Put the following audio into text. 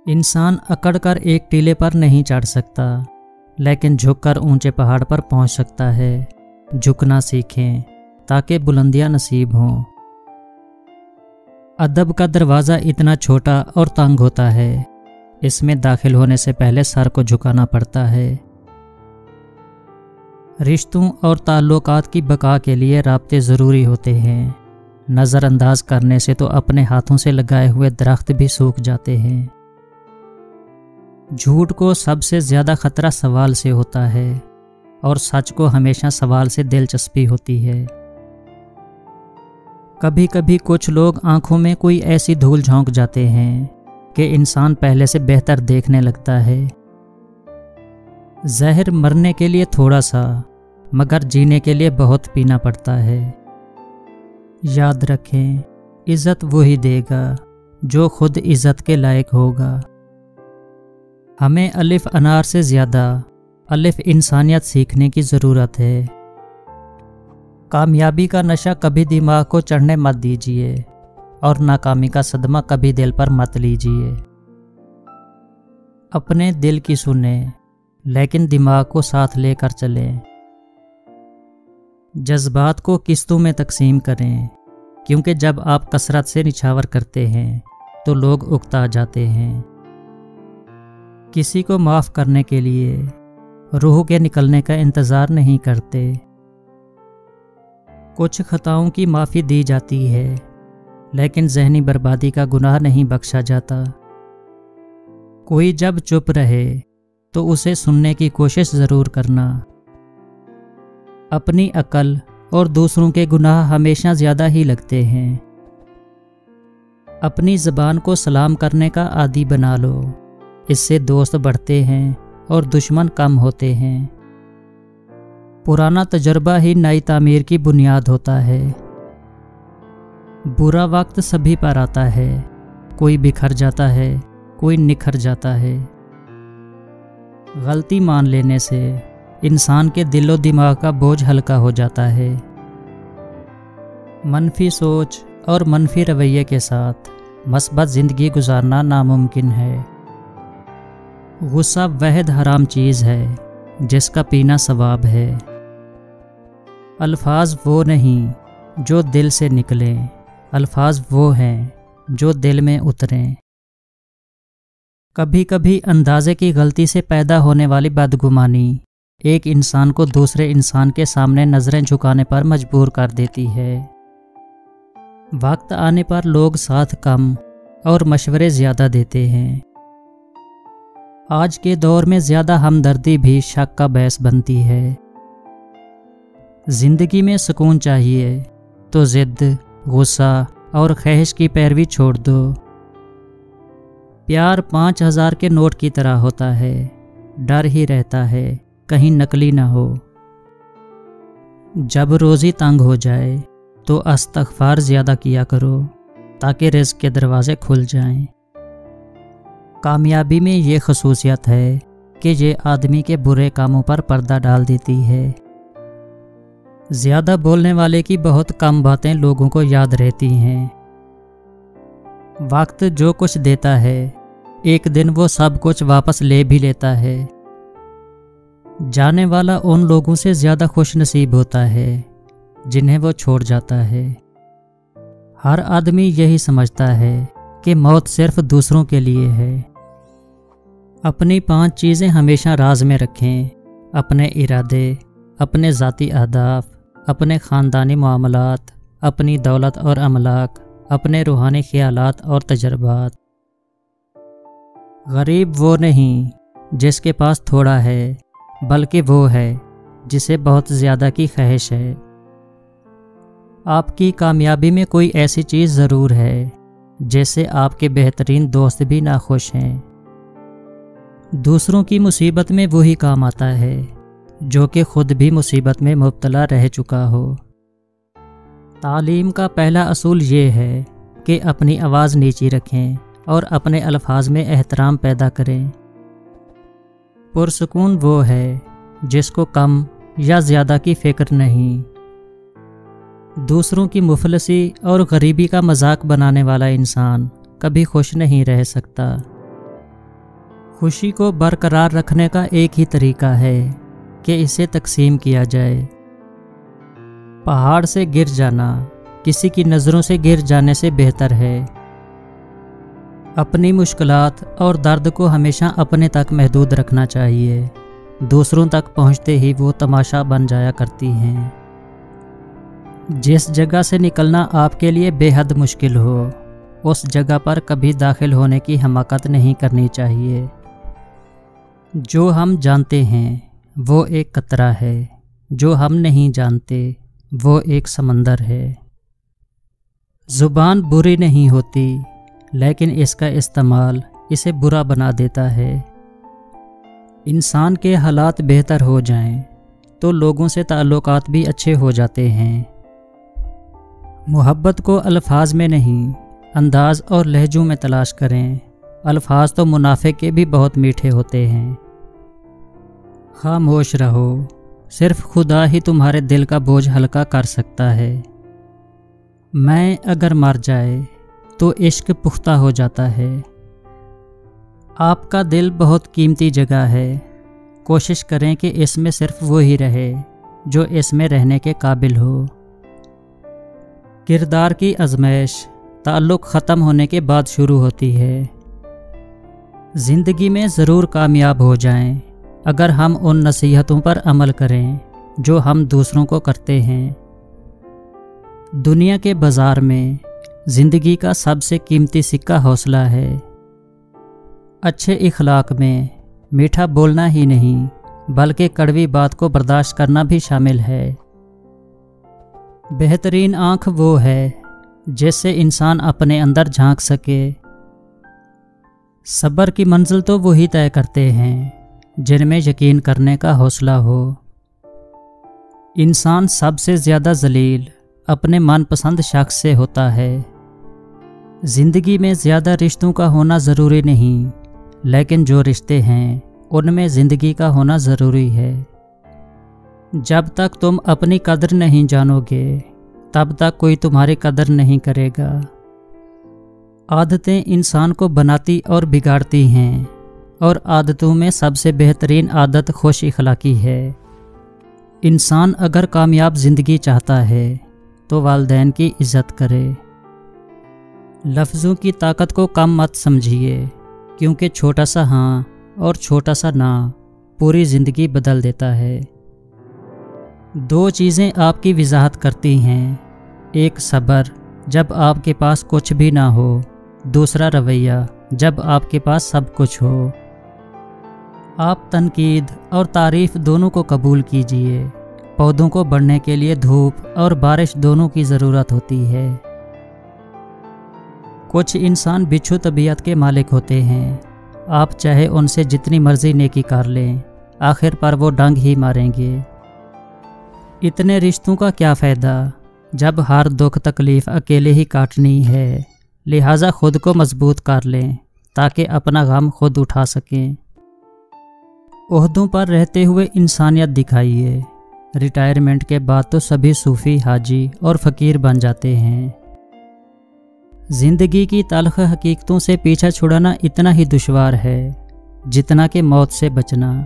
انسان اکڑ کر ایک ٹیلے پر نہیں چڑھ سکتا، لیکن جھک کر اونچے پہاڑ پر پہنچ سکتا ہے۔ جھکنا سیکھیں تاکہ بلندیاں نصیب ہوں۔ ادب کا دروازہ اتنا چھوٹا اور تنگ ہوتا ہے، اس میں داخل ہونے سے پہلے سر کو جھکانا پڑتا ہے۔ رشتوں اور تعلقات کی بقا کے لیے رابطے ضروری ہوتے ہیں۔ نظر انداز کرنے سے تو اپنے ہاتھوں سے لگائے ہوئے درخت بھی سوکھ جاتے ہیں۔ جھوٹ کو سب سے زیادہ خطرہ سوال سے ہوتا ہے، اور سچ کو ہمیشہ سوال سے دلچسپی ہوتی ہے۔ کبھی کبھی کچھ لوگ آنکھوں میں کوئی ایسی دھول جھونک جاتے ہیں کہ انسان پہلے سے بہتر دیکھنے لگتا ہے۔ زہر مرنے کے لیے تھوڑا سا، مگر جینے کے لیے بہت پینا پڑتا ہے۔ یاد رکھیں، عزت وہی دے گا جو خود عزت کے لائق ہوگا۔ ہمیں الف انار سے زیادہ الف انسانیت سیکھنے کی ضرورت ہے۔ کامیابی کا نشہ کبھی دماغ کو چڑھنے مت دیجیے، اور ناکامی کا صدمہ کبھی دل پر مت لیجیے۔ اپنے دل کی سنیں، لیکن دماغ کو ساتھ لے کر چلیں۔ جذبات کو قسطوں میں تقسیم کریں، کیونکہ جب آپ کثرت سے نچھاور کرتے ہیں تو لوگ اکتا جاتے ہیں۔ کسی کو معاف کرنے کے لیے روح کے نکلنے کا انتظار نہیں کرتے۔ کچھ خطاؤں کی معافی دی جاتی ہے، لیکن ذہنی بربادی کا گناہ نہیں بخشا جاتا۔ کوئی جب چپ رہے تو اسے سننے کی کوشش ضرور کرنا۔ اپنی عقل اور دوسروں کے گناہ ہمیشہ زیادہ ہی لگتے ہیں۔ اپنی زبان کو سلام کرنے کا عادی بنا لو، اس سے دوست بڑھتے ہیں اور دشمن کم ہوتے ہیں۔ پرانا تجربہ ہی نئی تعمیر کی بنیاد ہوتا ہے۔ برا وقت سبھی پر آتا ہے، کوئی بکھر جاتا ہے، کوئی نکھر جاتا ہے۔ غلطی مان لینے سے انسان کے دل و دماغ کا بوجھ ہلکا ہو جاتا ہے۔ منفی سوچ اور منفی رویے کے ساتھ مثبت زندگی گزارنا ناممکن ہے۔ غصہ واحد حرام چیز ہے جس کا پینا ثواب ہے۔ الفاظ وہ نہیں جو دل سے نکلیں، الفاظ وہ ہیں جو دل میں اتریں۔ کبھی کبھی اندازے کی غلطی سے پیدا ہونے والی بدگمانی ایک انسان کو دوسرے انسان کے سامنے نظریں جھکانے پر مجبور کر دیتی ہے۔ وقت آنے پر لوگ ساتھ کم اور مشورے زیادہ دیتے ہیں۔ آج کے دور میں زیادہ ہمدردی بھی شک کا باعث بنتی ہے۔ زندگی میں سکون چاہیے تو ضد، غصہ اور خواہش کی پیروی چھوڑ دو۔ پیار 5000 کے نوٹ کی طرح ہوتا ہے، ڈر ہی رہتا ہے کہیں نقلی نہ ہو۔ جب روزی تنگ ہو جائے تو استغفار زیادہ کیا کرو تاکہ رزق کے دروازے کھل جائیں۔ کامیابی میں یہ خصوصیت ہے کہ یہ آدمی کے برے کاموں پر پردہ ڈال دیتی ہے۔ زیادہ بولنے والے کی بہت کم باتیں لوگوں کو یاد رہتی ہیں۔ وقت جو کچھ دیتا ہے ایک دن وہ سب کچھ واپس لے بھی لیتا ہے۔ جانے والا ان لوگوں سے زیادہ خوش نصیب ہوتا ہے جنہیں وہ چھوڑ جاتا ہے۔ ہر آدمی یہی سمجھتا ہے کہ موت صرف دوسروں کے لیے ہے۔ اپنی 5 چیزیں ہمیشہ راز میں رکھیں: اپنے ارادے، اپنے ذاتی اہداف، اپنے خاندانی معاملات، اپنی دولت اور املاک، اپنے روحانی خیالات اور تجربات۔ غریب وہ نہیں جس کے پاس تھوڑا ہے، بلکہ وہ ہے جسے بہت زیادہ کی خواہش ہے۔ آپ کی کامیابی میں کوئی ایسی چیز ضرور ہے جس سے آپ کے بہترین دوست بھی ناخوش ہیں۔ دوسروں کی مصیبت میں وہی کام آتا ہے جو کہ خود بھی مصیبت میں مبتلا رہ چکا ہو۔ تعلیم کا پہلا اصول یہ ہے کہ اپنی آواز نیچی رکھیں اور اپنے الفاظ میں احترام پیدا کریں۔ پرسکون وہ ہے جس کو کم یا زیادہ کی فکر نہیں۔ دوسروں کی مفلسی اور غریبی کا مذاق بنانے والا انسان کبھی خوش نہیں رہ سکتا۔ خوشی کو برقرار رکھنے کا ایک ہی طریقہ ہے کہ اسے تقسیم کیا جائے۔ پہاڑ سے گر جانا کسی کی نظروں سے گر جانے سے بہتر ہے۔ اپنی مشکلات اور درد کو ہمیشہ اپنے تک محدود رکھنا چاہیے، دوسروں تک پہنچتے ہی وہ تماشا بن جایا کرتی ہیں۔ جس جگہ سے نکلنا آپ کے لیے بے حد مشکل ہو، اس جگہ پر کبھی داخل ہونے کی حماقت نہیں کرنی چاہیے۔ جو ہم جانتے ہیں وہ ایک قطرہ ہے، جو ہم نہیں جانتے وہ ایک سمندر ہے۔ زبان بری نہیں ہوتی، لیکن اس کا استعمال اسے برا بنا دیتا ہے۔ انسان کے حالات بہتر ہو جائیں تو لوگوں سے تعلقات بھی اچھے ہو جاتے ہیں۔ محبت کو الفاظ میں نہیں، انداز اور لہجوں میں تلاش کریں۔ الفاظ تو منافق کے بھی بہت میٹھے ہوتے ہیں۔ خاموش رہو، صرف خدا ہی تمہارے دل کا بوجھ ہلکا کر سکتا ہے۔ میں اگر مر جائے تو عشق پختہ ہو جاتا ہے۔ آپ کا دل بہت قیمتی جگہ ہے، کوشش کریں کہ اس میں صرف وہی رہے جو اس میں رہنے کے قابل ہو۔ کردار کی آزمائش تعلق ختم ہونے کے بعد شروع ہوتی ہے۔ زندگی میں ضرور کامیاب ہو جائیں اگر ہم ان نصیحتوں پر عمل کریں جو ہم دوسروں کو کرتے ہیں۔ دنیا کے بازار میں زندگی کا سب سے قیمتی سکہ حوصلہ ہے۔ اچھے اخلاق میں میٹھا بولنا ہی نہیں بلکہ کڑوی بات کو برداشت کرنا بھی شامل ہے۔ بہترین آنکھ وہ ہے جس سے انسان اپنے اندر جھانک سکے۔ صبر کی منزل تو وہی طے کرتے ہیں جن میں یقین کرنے کا حوصلہ ہو۔ انسان سب سے زیادہ ذلیل اپنے من پسند شخص سے ہوتا ہے۔ زندگی میں زیادہ رشتوں کا ہونا ضروری نہیں، لیکن جو رشتے ہیں ان میں زندگی کا ہونا ضروری ہے۔ جب تک تم اپنی قدر نہیں جانو گے تب تک کوئی تمہاری قدر نہیں کرے گا۔ عادتیں انسان کو بناتی اور بگاڑتی ہیں، اور عادتوں میں سب سے بہترین عادت خوش اخلاقی ہے۔ انسان اگر کامیاب زندگی چاہتا ہے تو والدین کی عزت کرے۔ لفظوں کی طاقت کو کم مت سمجھیے، کیونکہ چھوٹا سا ہاں اور چھوٹا سا نا پوری زندگی بدل دیتا ہے۔ دو چیزیں آپ کی وضاحت کرتی ہیں، ایک صبر جب آپ کے پاس کچھ بھی نہ ہو، دوسرا رویہ جب آپ کے پاس سب کچھ ہو۔ آپ تنقید اور تعریف دونوں کو قبول کیجیے۔ پودوں کو بڑھنے کے لیے دھوپ اور بارش دونوں کی ضرورت ہوتی ہے۔ کچھ انسان بچھو طبیعت کے مالک ہوتے ہیں، آپ چاہے ان سے جتنی مرضی نیکی کر لیں، آخر پر وہ ڈنگ ہی ماریں گے۔ اتنے رشتوں کا کیا فائدہ جب ہر دکھ تکلیف اکیلے ہی کاٹنی ہے؟ لہٰذا خود کو مضبوط کر لیں تاکہ اپنا غم خود اٹھا سکیں۔ عہدوں پر رہتے ہوئے انسانیت دکھائیے۔ ریٹائرمنٹ کے بعد تو سبھی صوفی، حاجی اور فقیر بن جاتے ہیں۔ زندگی کی تلخ حقیقتوں سے پیچھا چھڑانا اتنا ہی دشوار ہے جتنا کہ موت سے بچنا۔